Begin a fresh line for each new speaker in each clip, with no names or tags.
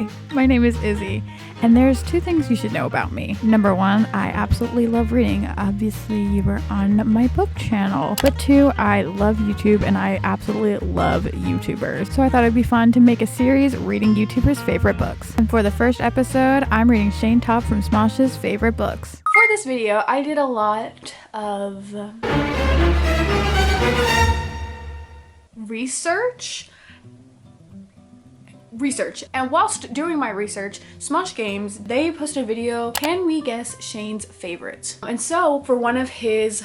Hi, my name is Izzy, and there's two things you should know about me. Number one, I absolutely love reading. Obviously, you were on my book channel. But two, I love YouTube, and I absolutely love YouTubers. So I thought it'd be fun to make a series reading YouTubers' favorite books. And for the first episode, I'm reading Shayne Topp from Smosh's favorite books. For this video, I did a lot of research, and whilst doing my research, Smosh Games, they posted a video, can we guess Shayne's favorites? And so for one of his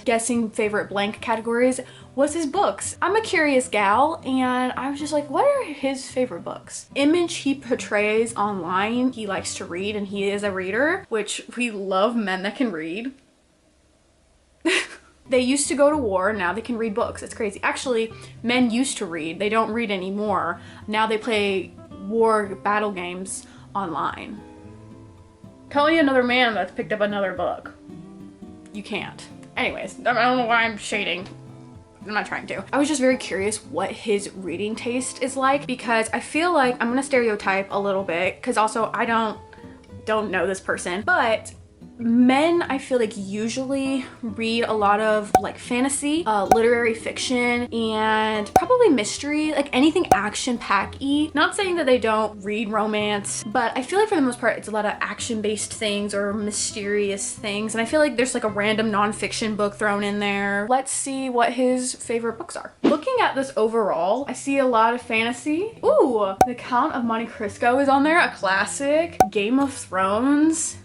guessing favorite blank categories was his books. I'm a curious gal, and I was just like, what are his favorite books? Image he portrays online, he likes to read, and he is a reader, which we love men that can read. They used to go to war, now they can read books. It's crazy. Actually, men used to read. They don't read anymore. Now they play war battle games online. Tell me another man that's picked up another book. You can't. Anyways, I don't know why I'm shading. I'm not trying to. I was just very curious what his reading taste is like, because I feel like I'm gonna stereotype a little bit, because also I don't know this person, but men, I feel like, usually read a lot of like fantasy, literary fiction, and probably mystery, like anything action-packy. Not saying that they don't read romance, but I feel like for the most part it's a lot of action-based things or mysterious things, and I feel like there's like a random nonfiction book thrown in there. Let's see what his favorite books are. Looking at this overall, I see a lot of fantasy. Ooh, The Count of Monte Cristo is on there, a classic. Game of Thrones.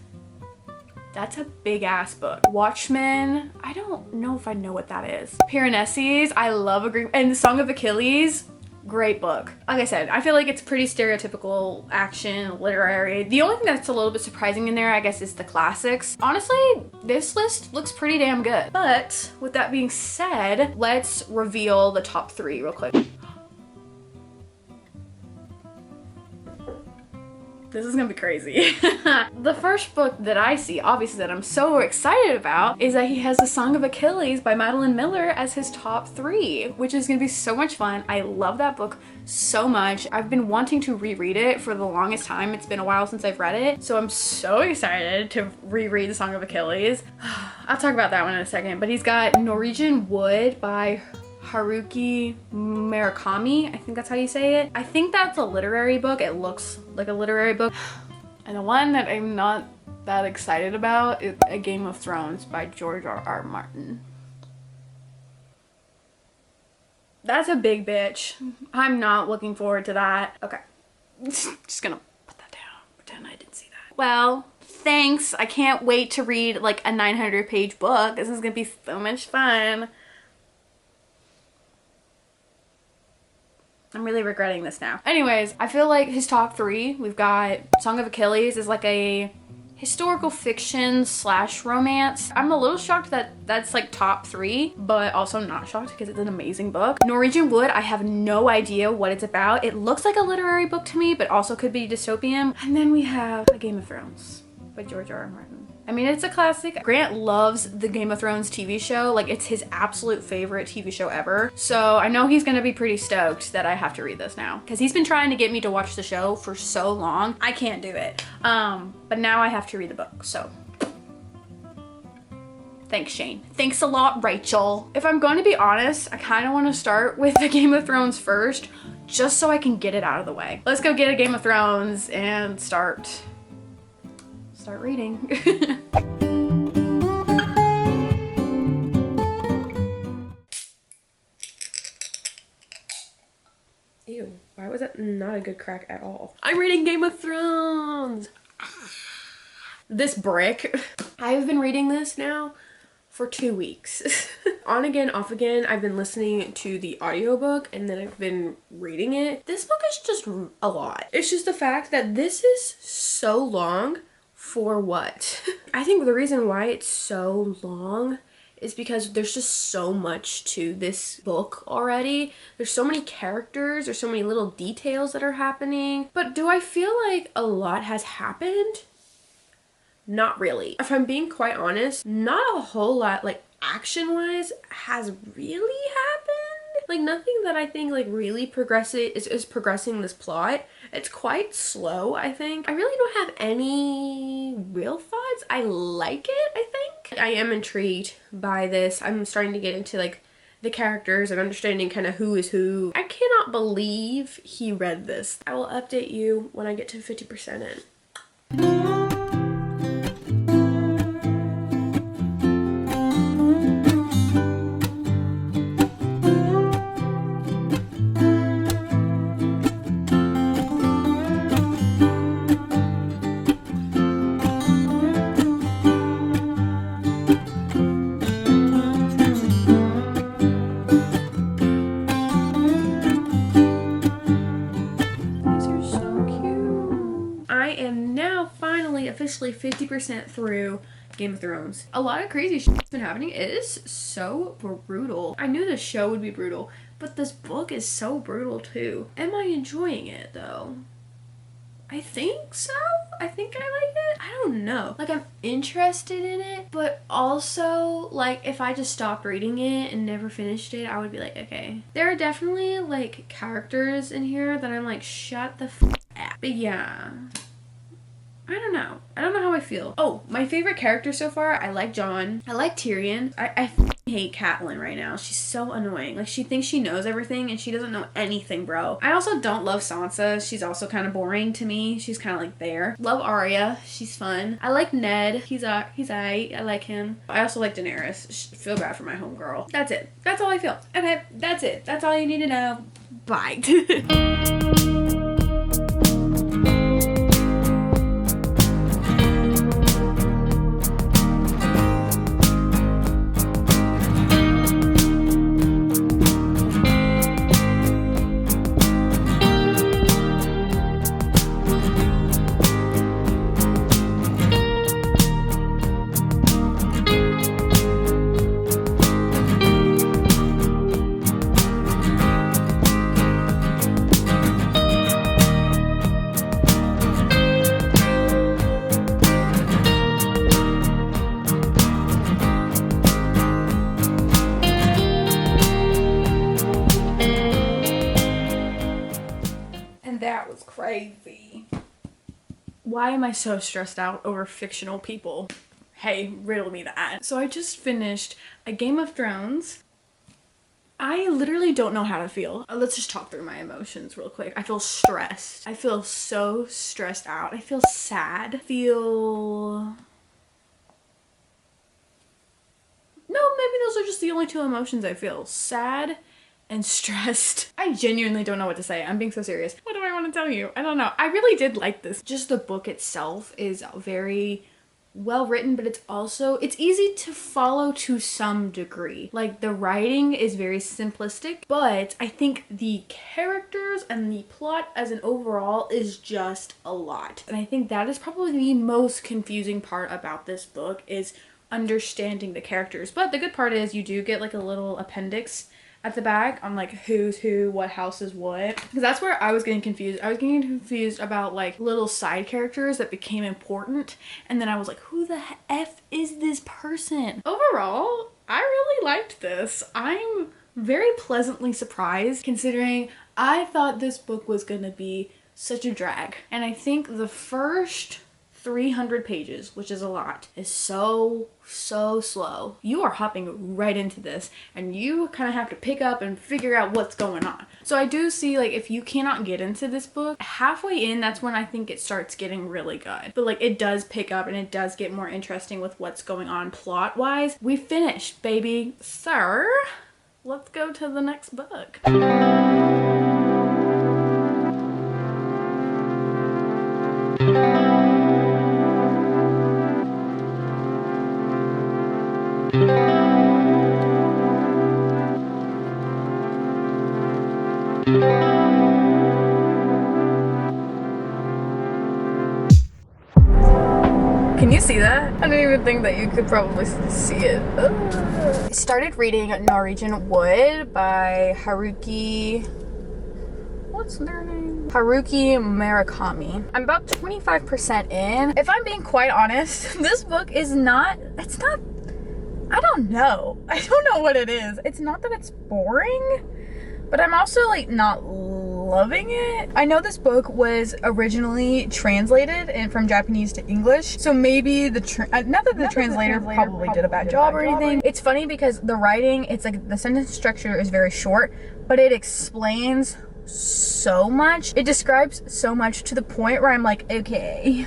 That's a big ass book. Watchmen, I don't know if I know what that is. Piranesi's, I love and The Song of Achilles, great book. Like I said, I feel like it's pretty stereotypical action, literary. The only thing that's a little bit surprising in there, I guess, is the classics. Honestly, this list looks pretty damn good. But with that being said, let's reveal the top 3 real quick. This is gonna be crazy. The first book that I see, obviously, that I'm so excited about is that he has The Song of Achilles by Madeline Miller as his top 3, which is gonna be so much fun. I love that book so much. I've been wanting to reread it for the longest time. It's been a while since I've read it, so I'm so excited to reread The Song of Achilles. I'll talk about that one in a second, but he's got Norwegian Wood by Haruki Murakami, I think that's how you say it. I think that's a literary book. It looks like a literary book. And the one that I'm not that excited about is A Game of Thrones by George R.R. Martin. That's a big bitch. I'm not looking forward to that. Okay, just gonna put that down, pretend I didn't see that. Well, thanks. I can't wait to read like a 900-page book. This is gonna be so much fun. I'm really regretting this now. Anyways, I feel like his top 3, we've got Song of Achilles is like a historical fiction / romance. I'm a little shocked that that's like top 3, but also not shocked because it's an amazing book. Norwegian Wood, I have no idea what it's about. It looks like a literary book to me, but also could be dystopian. And then we have A Game of Thrones by George R.R. Martin. I mean, it's a classic. Grant loves the Game of Thrones TV show. Like, it's his absolute favorite TV show ever. So I know he's gonna be pretty stoked that I have to read this now, because he's been trying to get me to watch the show for so long. I can't do it. But now I have to read the book, so. Thanks, Shayne. Thanks a lot, Rachel. If I'm going to be honest, I kind of want to start with the Game of Thrones first, just so I can get it out of the way. Let's go get a Game of Thrones and start reading. Ew, why was that not a good crack at all? I'm reading Game of Thrones! This brick. I've been reading this now for 2 weeks. On again, off again, I've been listening to the audiobook and then I've been reading it. This book is just a lot. It's just the fact that this is so long. For what? I think the reason why it's so long is because there's just so much to this book already. There's so many characters, there's so many little details that are happening. But do I feel like a lot has happened? Not really. If I'm being quite honest, not a whole lot, like action-wise, has really happened.
Like nothing that I think like really is progressing this plot. It's quite slow, I think. I really don't have any real thoughts. I like it, I think. I am intrigued by this. I'm starting to get into like the characters and understanding kind of who is who. I cannot believe he read this. I will update you when I get to 50% in. Officially 50% through Game of Thrones.
A lot of crazy shit's been happening. It is so brutal. I knew the show would be brutal, but this book is so brutal too. Am I enjoying it though? I think so. I think I like it. I don't know. Like, I'm interested in it, but also, like, if I just stopped reading it and never finished it, I would be like, okay. There are definitely, like, characters in here that I'm like, shut the f*** up. But yeah. I don't know. I don't know how I feel. Oh, my favorite character so far, I like Jon. I like Tyrion. I hate Catelyn right now. She's so annoying. Like, she thinks she knows everything and she doesn't know anything, bro. I also don't love Sansa. She's also kind of boring to me. She's kind of like there. Love Arya. She's fun. I like Ned. He's aight. I like him. I also like Daenerys. Feel bad for my homegirl. That's it. That's all I feel. Okay, that's it. That's all you need to know. Bye. That was crazy. Why am I so stressed out over fictional people? Hey, riddle me that. So I just finished a Game of Thrones. I literally don't know how to feel. Let's just talk through my emotions real quick. I feel stressed. I feel so stressed out. I feel sad. No, maybe those are just the only two emotions I feel. Sad and stressed. I genuinely don't know what to say. I'm being so serious. What do I want to tell you? I don't know. I really did like this. Just the book itself is very well written, but it's easy to follow to some degree. Like, the writing is very simplistic, but I think the characters and the plot as an overall is just a lot. And I think that is probably the most confusing part about this book, is understanding the characters. But the good part is you do get like a little appendix at the back on like who's who, what house is what. Because that's where I was getting confused. I was getting confused about like little side characters that became important. And then I was like, who the F is this person? Overall, I really liked this. I'm very pleasantly surprised considering I thought this book was gonna be such a drag. And I think the first 300 pages, which is a lot, is so slow. You are hopping right into this and you kind of have to pick up and figure out what's going on. So I do see, like, if you cannot get into this book, halfway in, that's when I think it starts getting really good. But like, it does pick up and it does get more interesting with what's going on plot wise. We finished, baby. Sir, let's go to the next book. Can you see that? I didn't even think that you could probably see it. I started reading Norwegian Wood by Haruki... What's their name? Haruki Murakami. I'm about 25% in. If I'm being quite honest, this book is not... It's not... I don't know. I don't know what it is. It's not that it's boring, but I'm also like not loving it. I know this book was originally translated and from Japanese to English, so maybe not that the translator probably did a bad job or anything. It's funny because the writing, it's like the sentence structure is very short, but it explains so much. It describes so much to the point where I'm like, okay,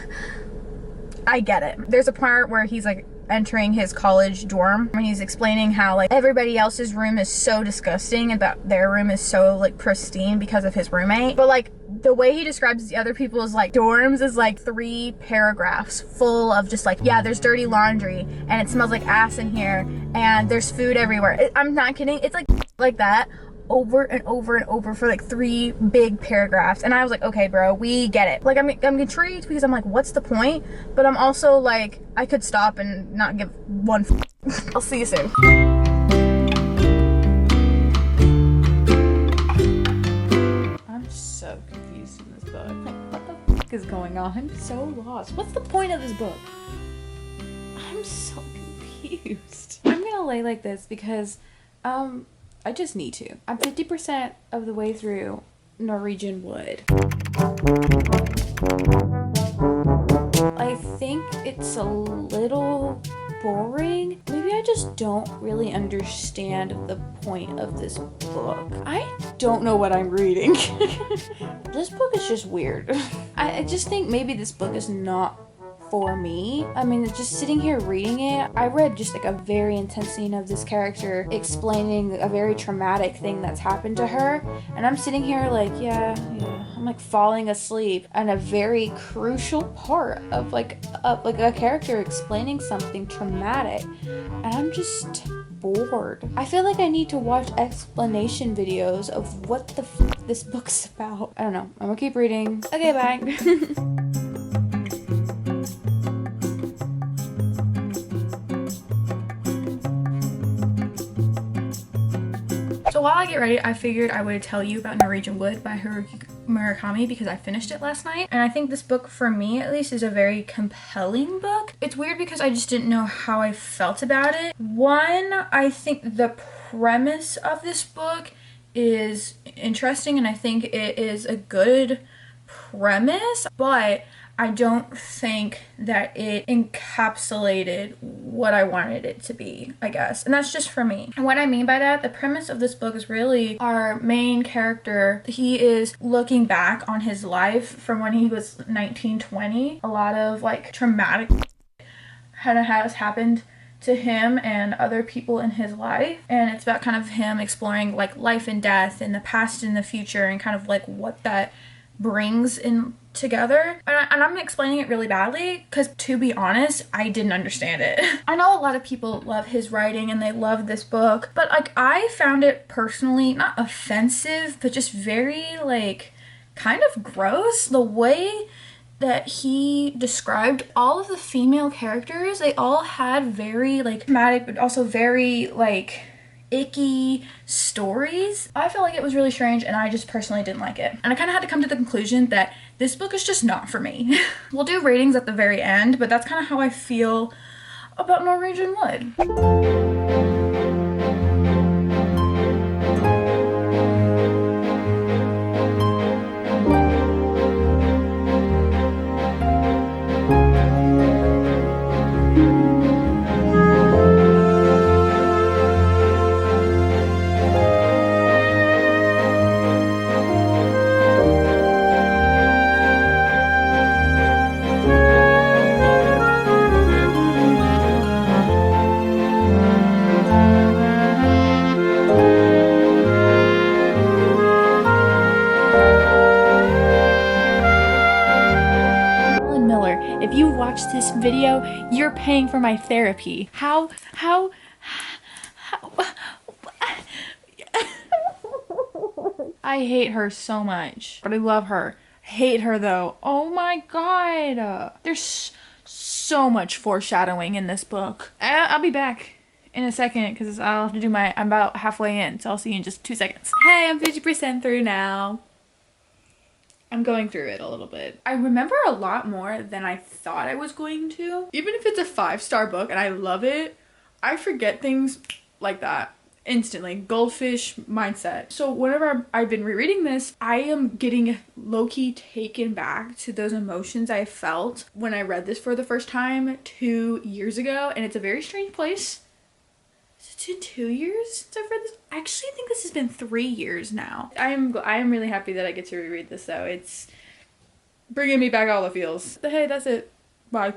I get it. There's a part where he's like entering his college dorm when he's explaining how like everybody else's room is so disgusting and that their room is so like pristine because of his roommate, but like the way he describes the other people's like dorms is like 3 paragraphs full of just like, yeah, there's dirty laundry and it smells like ass in here and there's food everywhere. I'm not kidding. It's like that over and over and over for like 3 big paragraphs, and I was like, okay bro, we get it. Like I'm intrigued because I'm like, what's the point? But I'm also like, I could stop and not give one I'll see you soon. I'm so confused in this book. Like, what the fuck is going on? I'm so lost. What's the point of this book? I'm so confused. I'm gonna lay like this because I just need to. I'm 50% of the way through Norwegian Wood. I think it's a little boring. Maybe I just don't really understand the point of this book. I don't know what I'm reading. This book is just weird. I just think maybe this book is not for me. I mean, just sitting here reading it, I read just like a very intense scene of this character explaining a very traumatic thing that's happened to her, and I'm sitting here like, yeah, I'm like falling asleep on a very crucial part of like a character explaining something traumatic, and I'm just bored. I feel like I need to watch explanation videos of what the this book's about. I don't know. I'm gonna keep reading. Okay, bye. So while I get ready, I figured I would tell you about Norwegian Wood by Haruki Murakami because I finished it last night. And I think this book, for me at least, is a very compelling book. It's weird because I just didn't know how I felt about it. One, I think the premise of this book is interesting and I think it is a good premise, but I don't think that it encapsulated what I wanted it to be, I guess. And that's just for me. And what I mean by that, the premise of this book is really our main character. He is looking back on his life from when he was 19, 20. A lot of like traumatic has happened to him and other people in his life. And it's about kind of him exploring like life and death and the past and the future and kind of like what that brings in together. And I'm explaining it really badly because, to be honest, I didn't understand it. I know a lot of people love his writing and they love this book, but like I found it personally not offensive, but just very like kind of gross. The way that he described all of the female characters, they all had very like dramatic but also very like icky stories. I felt like it was really strange and I just personally didn't like it. And I kind of had to come to the conclusion that this book is just not for me. We'll do ratings at the very end, but that's kind of how I feel about Norwegian Wood. If you watch this video, you're paying for my therapy. How I hate her so much, but I love her. I hate her though. Oh my god. There's so much foreshadowing in this book. I'll be back in a second because I'll have to do I'm about halfway in, so I'll see you in just 2 seconds. Hey, I'm 50% through now. I'm going through it a little bit. I remember a lot more than I thought I was going to. Even if it's a 5-star book and I love it, I forget things like that. instantly. Goldfish mindset. So whenever I've been rereading this, I am getting low-key taken back to those emotions I felt when I read this for the first time 2 years ago, and it's a very strange place. Is it been 2 years since I've read this? Actually, I think this has been 3 years now. I am really happy that I get to reread this though. It's bringing me back all the feels. But hey, that's it. Bye.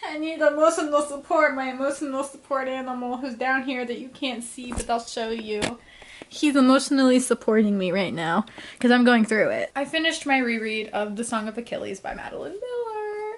I need emotional support, my emotional support animal who's down here that you can't see, but I'll show you. He's emotionally supporting me right now because I'm going through it. I finished my reread of The Song of Achilles by Madeline Miller.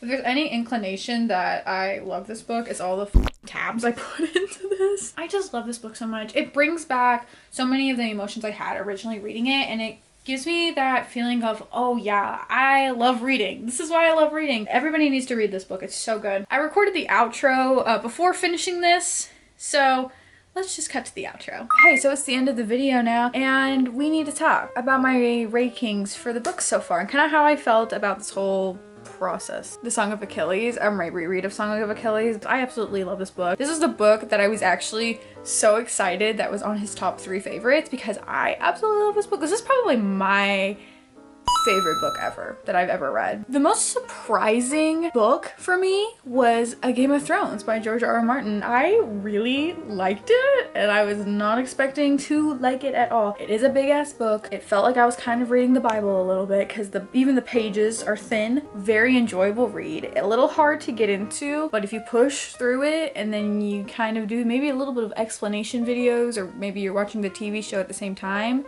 If there's any inclination that I love this book, it's all the tabs I put into this. I just love this book so much. It brings back so many of the emotions I had originally reading it, and it gives me that feeling of, oh yeah, I love reading. This is why I love reading. Everybody needs to read this book. It's so good. I recorded the outro before finishing this, so let's just cut to the outro. Hey, so it's the end of the video now, and we need to talk about my rankings for the book so far and kind of how I felt about this whole process. The Song of Achilles, my reread of Song of Achilles. I absolutely love this book. This is the book that I was actually so excited that was on his top 3 favorites because I absolutely love this book. This is probably my favorite book ever that I've ever read. The most surprising book for me was A Game of Thrones by George R.R. Martin. I really liked it and I was not expecting to like it at all. It is a big ass book. It felt like I was kind of reading the Bible a little bit because even the pages are thin. Very enjoyable read. A little hard to get into, but if you push through it and then you kind of do maybe a little bit of explanation videos, or maybe you're watching the TV show at the same time,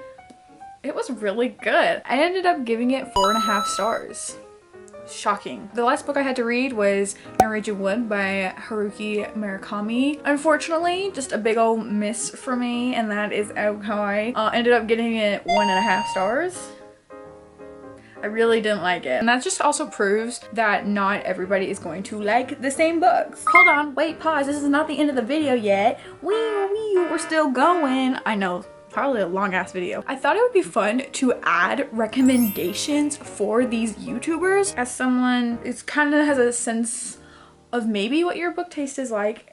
it was really good. I ended up giving it 4.5 stars. Shocking. The last book I had to read was Norwegian Wood by Haruki Murakami. Unfortunately, just a big old miss for me, and that is how I ended up getting it 1.5 stars. I really didn't like it. And that just also proves that not everybody is going to like the same books. Hold on, wait, pause. This is not the end of the video yet. We're still going. I know. Probably a long ass video. I thought it would be fun to add recommendations for these YouTubers as someone who kind of has a sense of maybe what your book taste is like.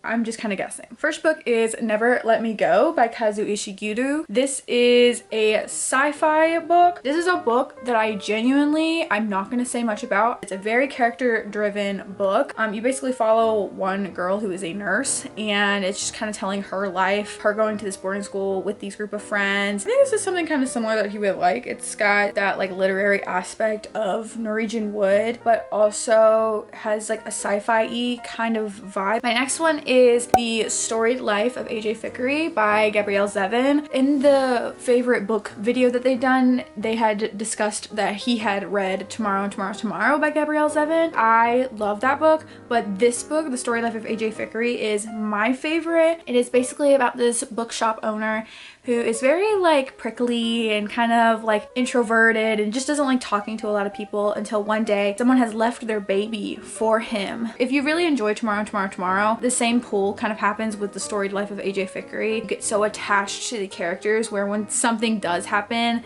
I'm just kind of guessing. First book is Never Let Me Go by Kazu Ishiguro. This is a sci-fi book. This is a book that I'm not going to say much about. It's a very character-driven book. You basically follow one girl who is a nurse, and it's just kind of telling her life, her going to this boarding school with these group of friends. I think this is something kind of similar that you would like. It's got that like literary aspect of Norwegian Wood, but also has like a sci-fi-y kind of vibe. My next one is The Storied Life of A.J. Fickery by Gabrielle Zevin. In the favorite book video that they'd done, they had discussed that he had read Tomorrow, Tomorrow, Tomorrow by Gabrielle Zevin. I love that book, but this book, The Storied Life of A.J. Fickery, is my favorite. It is basically about this bookshop owner who is very like prickly and kind of like introverted and just doesn't like talking to a lot of people until one day someone has left their baby for him. If you really enjoy Tomorrow, Tomorrow, Tomorrow, the same pull kind of happens with The Storied Life of A.J. Fickery. You get so attached to the characters where when something does happen,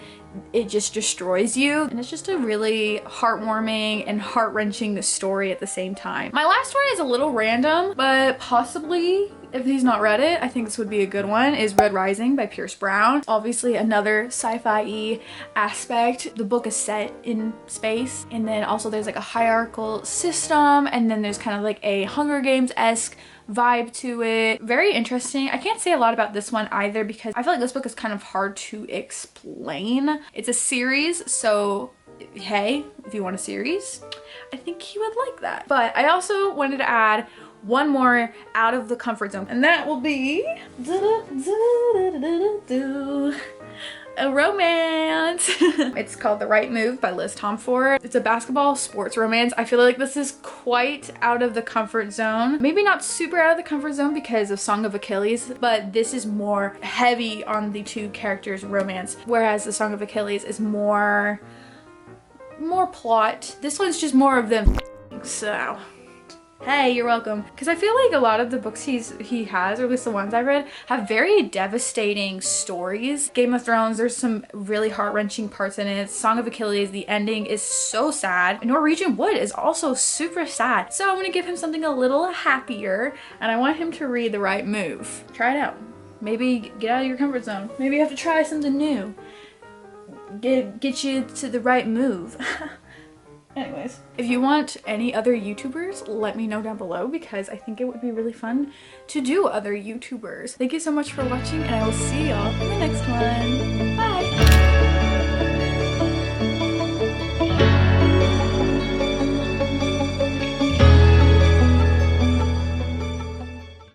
it just destroys you, and it's just a really heartwarming and heart-wrenching story at the same time. My last one is a little random, but possibly if he's not read it, I think this would be a good one, is Red Rising by Pierce Brown. Obviously another sci-fi-y aspect. The book is set in space, and then also there's like a hierarchical system, and then there's kind of like a Hunger Games-esque vibe to it. Very interesting. I can't say a lot about this one either because I feel like this book is kind of hard to explain. It's a series, so hey, if you want a series, I think you would like that. But I also wanted to add one more out of the comfort zone, and that will be a romance. It's called The Right Move by Liz Tomford. It's a basketball sports romance. I feel like this is quite out of the comfort zone. Maybe not super out of the comfort zone because of Song of Achilles, but this is more heavy on the two characters' romance, whereas the Song of Achilles is more plot. This one's just more of them, so Hey, you're welcome. Because I feel like a lot of the books he has, or at least the ones I read, have very devastating stories. Game of Thrones, there's some really heart-wrenching parts in it. Song of Achilles, the ending is so sad. Norwegian Wood is also super sad. So I'm gonna give him something a little happier, and I want him to read The Right Move. Try it out. Maybe get out of your comfort zone. Maybe you have to try something new. Get you to the right move. Anyways, if you want any other YouTubers, let me know down below because I think it would be really fun to do other YouTubers. Thank you so much for watching and I will see y'all in the next one.